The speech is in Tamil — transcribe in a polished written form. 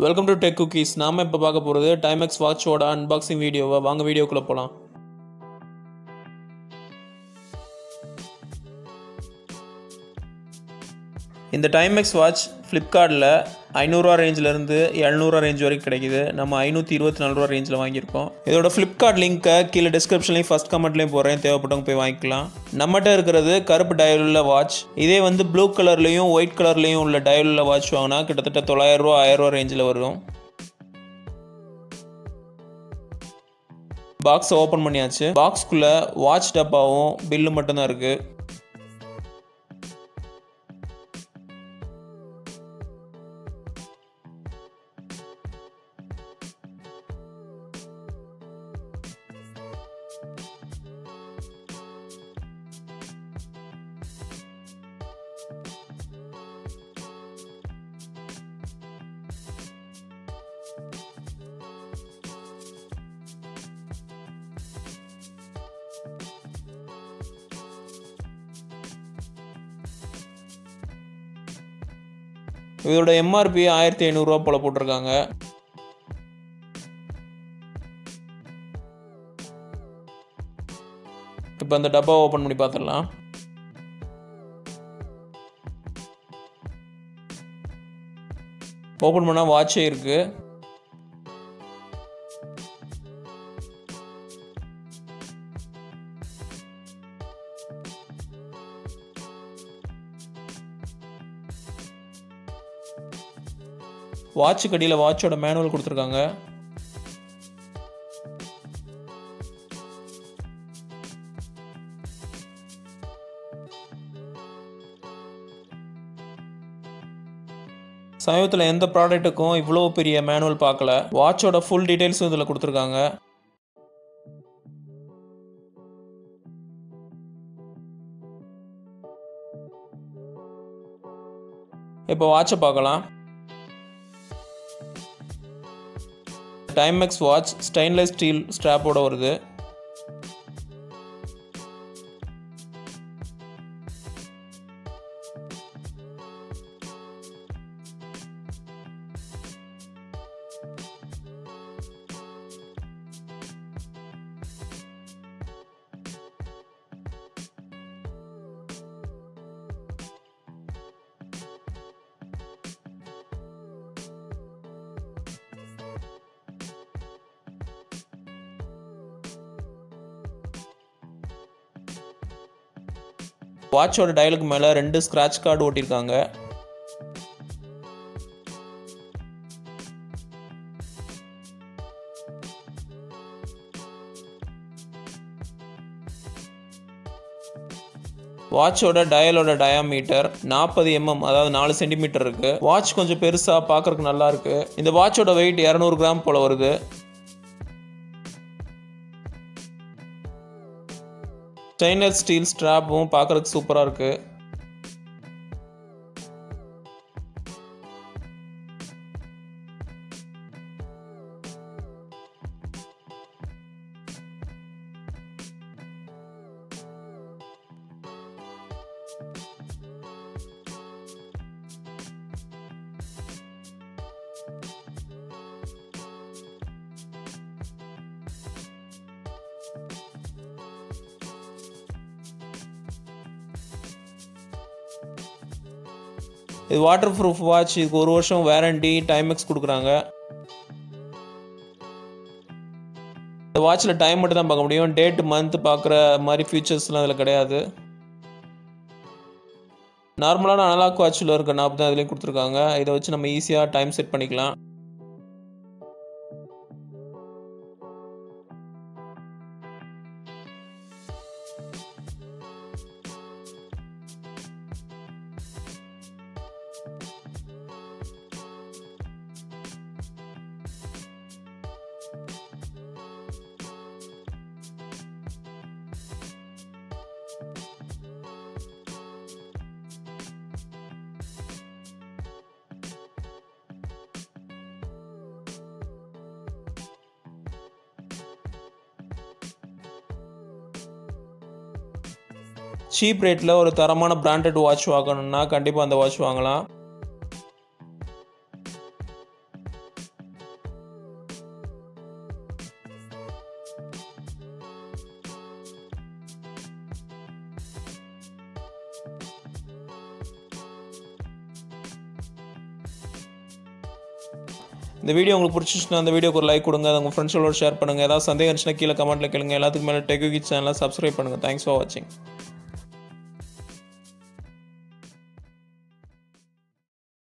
Welcome to Tech Cookies. நாம இப்ப பார்க்க போறது Timex வாட்சோட அன்பாக்சிங் வீடியோவை வாங்க வீடியோக்குள்ள போலாம். இந்த Timex வாட்ச் Flipkartல 500 ரேஞ்சில இருந்து 700 ரேஞ்ச் வரைக்கும் கிடைக்குது. நம்ம 524 ரேஞ்சில வாங்கியிருக்கோம். இதோட Flipkart லிங்கை கீழ டிஸ்கிரிப்ஷன்லயும் ஃபர்ஸ்ட் கமெண்ட்லயும் போறேன். தேவைப்பட்டவங்க போய் வாங்கிக்கலாம். நம்மட்ட இருக்கிறது கருப்பு டயல் உள்ள வாட்ச். இதே வந்து ப்ளூ கலர்லயும் ஒயிட் கலர்லயும் உள்ள டயல் உள்ள வாட்ச் வாங்கினா கிட்டத்தட்ட 900 ரூபாய் 1000 ரூபாய் ரேஞ்சில வரும். பாக்ஸ் ஓபன் பண்ணியாச்சு. பாக்ஸ்க்குள்ள வாட்ச் டப்பாவும் பில்லு மட்டும் தான் இருக்கு. இதோட எம்ஆர்பி 1500 ரூபாய் போல போட்டிருக்காங்க. இப்போ அந்த டப்பா ஓபன் பண்ணி பார்த்துடலாம். ஓபன் பண்ணா வாட்சே இருக்கு. வாட்ச் கடியில வாட்சோட மேனுவல் கொடுத்துருக்காங்க. சமீபத்தில் எந்த ப்ராடக்ட்டுக்கும் இவ்வளோ பெரிய மேனுவல் பார்க்கல. வாட்சோட ஃபுல் டீடைல்ஸும் இதில் கொடுத்துருக்காங்க. இப்போ வாட்சை பார்க்கலாம். Timex வாட்ச் ஸ்டெயின்லெஸ் ஸ்டீல் ஸ்ட்ராப்போட வருது. வாட்சோட டயலுக்கு மேல 2 ஸ்கிராட்ச் கார்டு ஓட்டிருக்காங்க. வாட்சோட டயலோட டயாமீட்டர் 40 mm, அதாவது 4 சென்டிமீட்டர் இருக்கு. வாட்ச் கொஞ்சம் பெருசா பார்க்கறதுக்கு நல்லா இருக்கு. இந்த வாட்சோட வெயிட் 200 கிராம் போல வருது. ஸ்டெயின்லெஸ் ஸ்டீல் ஸ்ட்ராப்பும் பார்க்கறதுக்கு சூப்பரா இருக்கு. இது வாட்டர் ப்ரூஃப் வாட்ச். இதுக்கு 1 வருஷம் வாரண்டி Timex கொடுக்குறாங்க. இந்த வாட்சில் டைம் மட்டும் தான் பார்க்க முடியும். டேட் மந்த் பார்க்குற மாதிரி ஃபீச்சர்ஸ்லாம் அதில் கிடையாது. நார்மலான அனலாக் வாட்சில் இருக்க நாப் தான் இதுலேயும் கொடுத்துருக்காங்க. இதை வச்சு நம்ம ஈஸியாக டைம் செட் பண்ணிக்கலாம். சீப் ரேட்டில் ஒரு தரமான பிராண்டட் வாட்ச் வாங்கணும்னா கண்டிப்பாக அந்த வாட்ச் வாங்கலாம். இந்த வீடியோ உங்களுக்கு பிடிச்சிச்சுன்னா அந்த வீடியோக்கு ஒரு லைக் கொடுங்க, அதை உங்கள் ஃப்ரெண்ட்ஸோட ஷேர் பண்ணுங்கள். ஏதாவது சந்தேகம் இருந்துச்சுன்னா கீழே கமெண்ட்டில் கேளுங்க. எல்லாத்துக்கு மேலே டெக் வித் சேனலை சப்ஸ்கிரைப் பண்ணுங்கள். தேங்க்ஸ் ஃபார் வாட்சிங்.